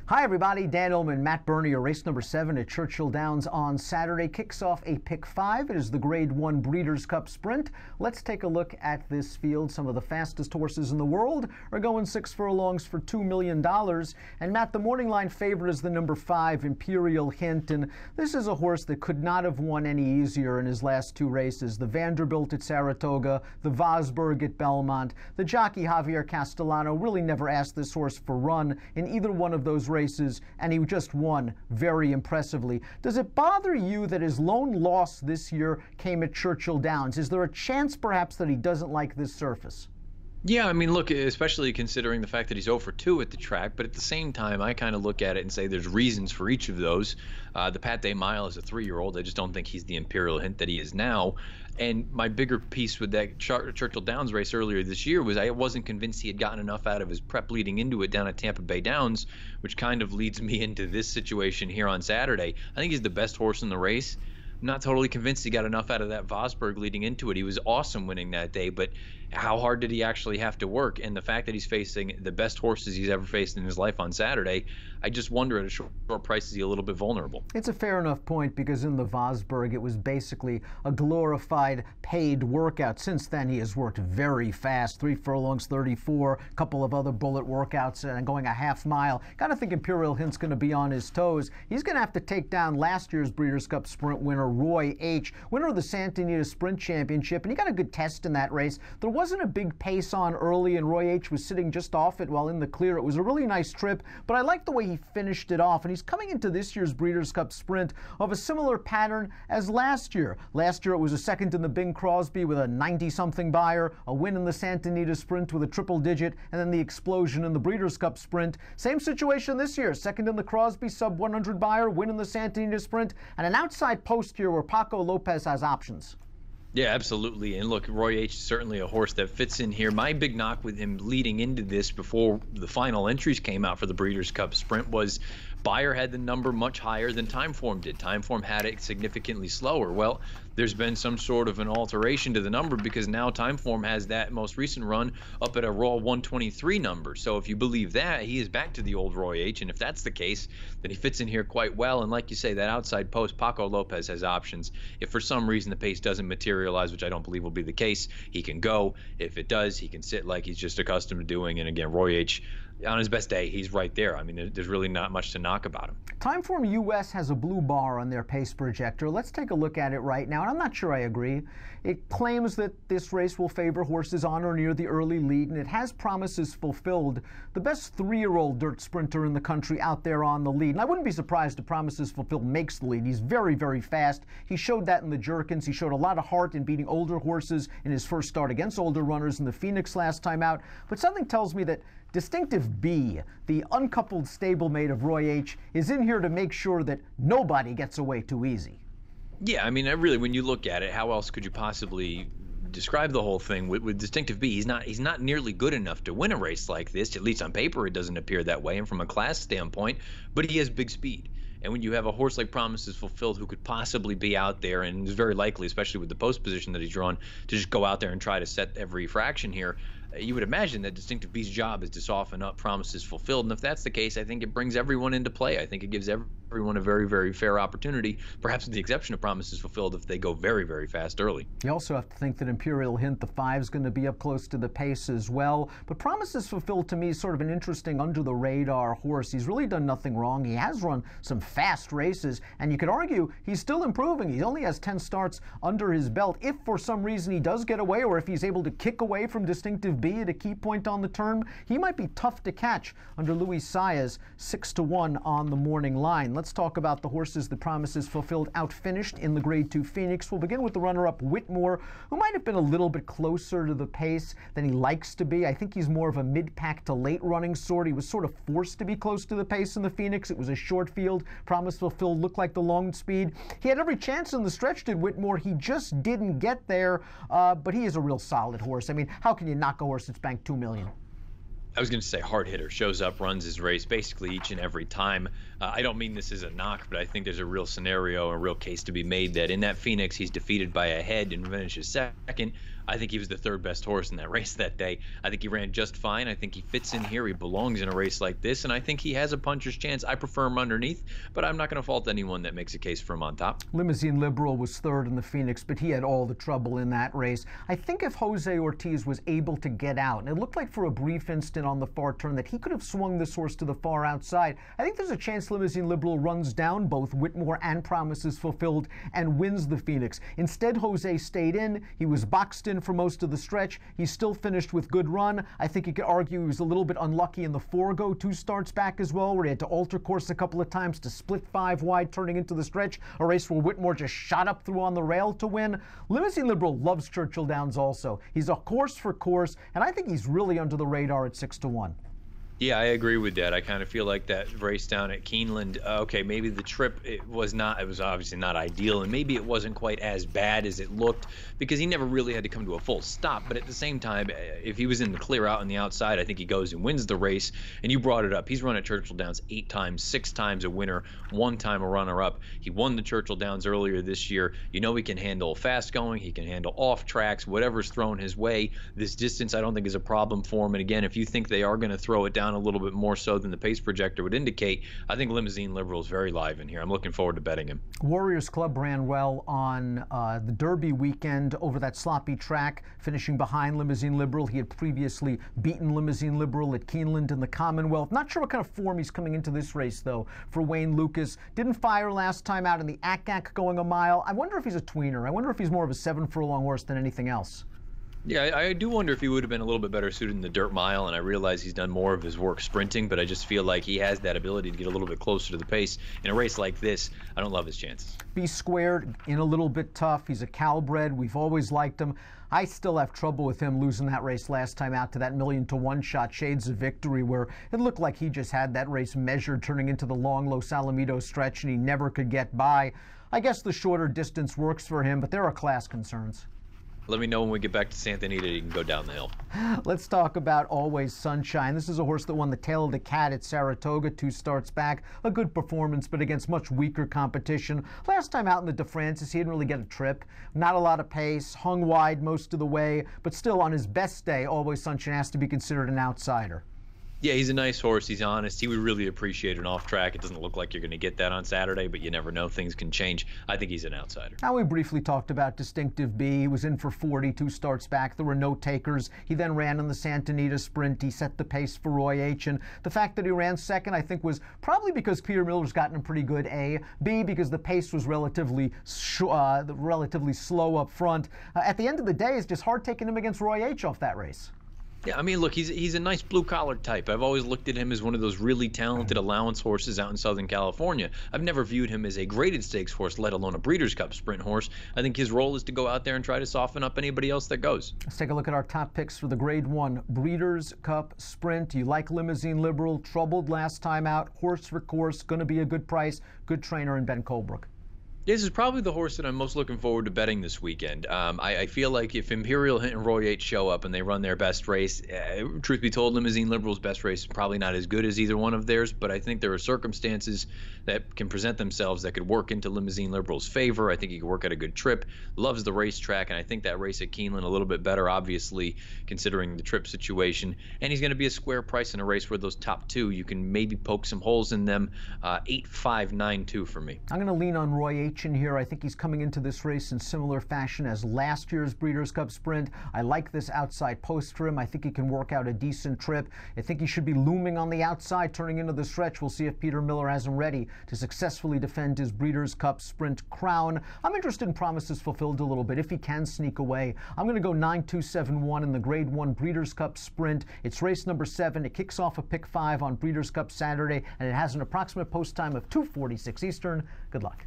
Hi everybody, Dan Illman, Matt Bernier. Race number 7 at Churchill Downs on Saturday kicks off a pick 5. It is the Grade 1 Breeders' Cup Sprint. Let's take a look at this field. Some of the fastest horses in the world are going 6 furlongs for $2 million. And Matt, the morning line favorite is the number 5, Imperial Hint. And this is a horse that could not have won any easier in his last 2 races. The Vanderbilt at Saratoga, the Vosburg at Belmont. The jockey Javier Castellano really never asked this horse for run in either one of those races, and he just won very impressively. Does it bother you that his lone loss this year came at Churchill Downs? Is there a chance perhaps that he doesn't like this surface? Yeah, I mean, look, especially considering the fact that he's 0 for 2 at the track, but at the same time, I kind of look at it and say there's reasons for each of those. The Pat Day Mile is a 3-year-old. I just don't think he's the Imperial Hint that he is now. And my bigger piece with that Churchill Downs race earlier this year was I wasn't convinced he had gotten enough out of his prep leading into it down at Tampa Bay Downs, which kind of leads me into this situation here on Saturday. I think he's the best horse in the race. I'm not totally convinced he got enough out of that Vosburg leading into it. He was awesome winning that day, but how hard did he actually have to work? And the fact that he's facing the best horses he's ever faced in his life on Saturday, I just wonder at a short price, is he a little bit vulnerable? It's a fair enough point because in the Vosburg, it was basically a glorified paid workout. Since then, he has worked very fast, 3 furlongs, 34, a couple of other bullet workouts and going a half mile. Got to think Imperial Hint's going to be on his toes. He's going to have to take down last year's Breeders' Cup Sprint winner, Roy H., winner of the Santa Anita Sprint Championship, and he got a good test in that race. There wasn't a big pace on early, and Roy H. was sitting just off it while in the clear. It was a really nice trip, but I like the way he finished it off, and he's coming into this year's Breeders' Cup Sprint of a similar pattern as last year. Last year it was a second in the Bing Crosby with a 90-something buyer, a win in the Santa Anita Sprint with a triple digit, and then the explosion in the Breeders' Cup Sprint. Same situation this year, second in the Crosby sub 100 buyer, win in the Santa Anita Sprint, and an outside post here where Paco Lopez has options. Yeah, absolutely. And look, Roy H. is certainly a horse that fits in here. My big knock with him leading into this before the final entries came out for the Breeders' Cup Sprint was Beyer had the number much higher than Timeform did. Timeform had it significantly slower. Well, there's been some sort of an alteration to the number because now Timeform has that most recent run up at a raw 123 number. So if you believe that, he is back to the old Roy H. And if that's the case, then he fits in here quite well. And like you say, that outside post, Paco Lopez has options. If for some reason the pace doesn't materialize, which I don't believe will be the case, he can go. If it does, he can sit like he's just accustomed to doing. And again, Roy H., on his best day, he's right there. I mean, there's really not much to knock about him. Timeform US has a blue bar on their pace projector. Let's take a look at it right now, and I'm not sure I agree. It claims that this race will favor horses on or near the early lead, and it has promises fulfilled. The best 3-year-old dirt sprinter in the country out there on the lead, and I wouldn't be surprised if Promises Fulfilled makes the lead. He's very, very fast. He showed that in the Jerkins. He showed a lot of heart in beating older horses in his first start against older runners in the Phoenix last time out. But something tells me that Distinctive B, the uncoupled stablemate of Roy H., is in here to make sure that nobody gets away too easy. Yeah, I mean, really, when you look at it, how else could you possibly describe the whole thing with Distinctive B? He's not nearly good enough to win a race like this. At least on paper, it doesn't appear that way, and from a class standpoint. But he has big speed. And when you have a horse like Promises Fulfilled who could possibly be out there, and is very likely, especially with the post position that he's drawn, to just go out there and try to set every fraction here, you would imagine that Distinctive B's job is to soften up Promises Fulfilled. And if that's the case, I think it brings everyone into play. I think it gives everyone a very, very fair opportunity, perhaps with the exception of Promises Fulfilled if they go very, very fast early. You also have to think that Imperial Hint, the 5, is going to be up close to the pace as well. But Promises Fulfilled, to me, is sort of an interesting under-the-radar horse. He's really done nothing wrong. He has run some fast races, and you could argue he's still improving. He only has 10 starts under his belt. If for some reason he does get away, or if he's able to kick away from Distinctive B at a key point on the turn, he might be tough to catch under Luis Saez, 6-1 on the morning line. Let's talk about the horses that Promises Fulfilled outfinished in the Grade 2 Phoenix. We'll begin with the runner-up Whitmore, who might have been a little bit closer to the pace than he likes to be. I think he's more of a mid-pack to late running sort. He was sort of forced to be close to the pace in the Phoenix. It was a short field. Promises Fulfilled looked like the long speed. He had every chance in the stretch, did Whitmore. He just didn't get there, but he is a real solid horse. I mean, how can you knock a horse that's banked $2 million? I was going to say hard hitter, shows up, runs his race basically each and every time. I don't mean this as a knock, but I think there's a real scenario, a real case to be made that in that Phoenix, he's defeated by a head and finishes second. I think he was the third best horse in that race that day. I think he ran just fine. I think he fits in here. He belongs in a race like this, and I think he has a puncher's chance. I prefer him underneath, but I'm not going to fault anyone that makes a case for him on top. Limousine Liberal was third in the Phoenix, but he had all the trouble in that race. I think if Jose Ortiz was able to get out, and it looked like for a brief instant on the far turn that he could have swung this horse to the far outside, I think there's a chance Limousine Liberal runs down both Whitmore and Promises Fulfilled and wins the Phoenix. Instead, Jose stayed in. He was boxed in for most of the stretch. He still finished with good run. I think you could argue he was a little bit unlucky in the Forego 2 starts back as well, where he had to alter course a couple of times to split 5 wide turning into the stretch, a race where Whitmore just shot up through on the rail to win. Limousine Liberal loves Churchill Downs also. He's a course for course, and I think he's really under the radar at 6-1. Yeah, I agree with that. I kind of feel like that race down at Keeneland, okay, maybe the trip, it was obviously not ideal, and maybe it wasn't quite as bad as it looked because he never really had to come to a full stop. But at the same time, if he was in the clear out on the outside, I think he goes and wins the race. And you brought it up. He's run at Churchill Downs 8 times, 6 times a winner, 1 time a runner-up. He won the Churchill Downs earlier this year. You know he can handle fast going. He can handle off tracks, whatever's thrown his way. This distance I don't think is a problem for him. And again, if you think they are going to throw it down a little bit more so than the pace projector would indicate, I think Limousine Liberal is very live in here. I'm looking forward to betting him. Warriors Club ran well on the Derby weekend over that sloppy track, finishing behind Limousine Liberal. He had previously beaten Limousine Liberal at Keeneland in the Commonwealth. Not sure what kind of form he's coming into this race, though, for Wayne Lucas. Didn't fire last time out in the ACAC going a mile. I wonder if he's a tweener. I wonder if he's more of a 7-furlong horse than anything else. Yeah, I do wonder if he would have been a little bit better suited in the dirt mile, and I realize he's done more of his work sprinting, but I just feel like he has that ability to get a little bit closer to the pace. In a race like this, I don't love his chances. B squared, in a little bit tough. He's a Calbred. We've always liked him. I still have trouble with him losing that race last time out to that 1,000,000-to-1 shot, Shades of Victory, where it looked like he just had that race measured turning into the long Los Alamitos stretch, and he never could get by. I guess the shorter distance works for him, but there are class concerns. Let me know when we get back to Santa Anita, you can go down the hill. Let's talk about Always Sunshine. This is a horse that won the Tail of the Cat at Saratoga 2 starts back. A good performance, but against much weaker competition. Last time out in the De Francis, he didn't really get a trip. Not a lot of pace, hung wide most of the way, but still on his best day, Always Sunshine has to be considered an outsider. Yeah, he's a nice horse. He's honest. He would really appreciate an off track. It doesn't look like you're going to get that on Saturday, but you never know. Things can change. I think he's an outsider. Now, we briefly talked about Distinctive B. He was in for 42 starts back. There were no takers. He then ran in the Santa Anita Sprint. He set the pace for Roy H. And the fact that he ran second, I think, was probably because Peter Miller's gotten him pretty good, A. B, because the pace was relatively slow up front. At the end of the day, it's just hard taking him against Roy H. off that race. Yeah, I mean, look, he's a nice blue-collar type. I've always looked at him as one of those really talented allowance horses out in Southern California. I've never viewed him as a graded stakes horse, let alone a Breeders' Cup Sprint horse. I think his role is to go out there and try to soften up anybody else that goes. Let's take a look at our top picks for the Grade 1 Breeders' Cup Sprint. You like Limousine Liberal, troubled last time out, horse for course, going to be a good price, good trainer in Ben Colebrook. This is probably the horse that I'm most looking forward to betting this weekend. I feel like if Imperial Hint and Roy H show up and they run their best race, truth be told, Limousine Liberal's best race is probably not as good as either one of theirs, but I think there are circumstances that can present themselves that could work into Limousine Liberal's favor. I think he could work at a good trip, loves the racetrack, and I think that race at Keeneland a little bit better, obviously, considering the trip situation. And he's going to be a square price in a race where those top two, you can maybe poke some holes in them. 8-5-9-2 for me. I'm going to lean on Roy H in here. I think he's coming into this race in similar fashion as last year's Breeders' Cup Sprint. I like this outside post for him. I think he can work out a decent trip. I think he should be looming on the outside, turning into the stretch. We'll see if Peter Miller has him ready to successfully defend his Breeders' Cup Sprint crown. I'm interested in Promises Fulfilled a little bit, if he can sneak away. I'm going to go 9-2-7-1 in the Grade 1 Breeders' Cup Sprint. It's race number 7. It kicks off a pick 5 on Breeders' Cup Saturday, and it has an approximate post time of 2:46 Eastern. Good luck.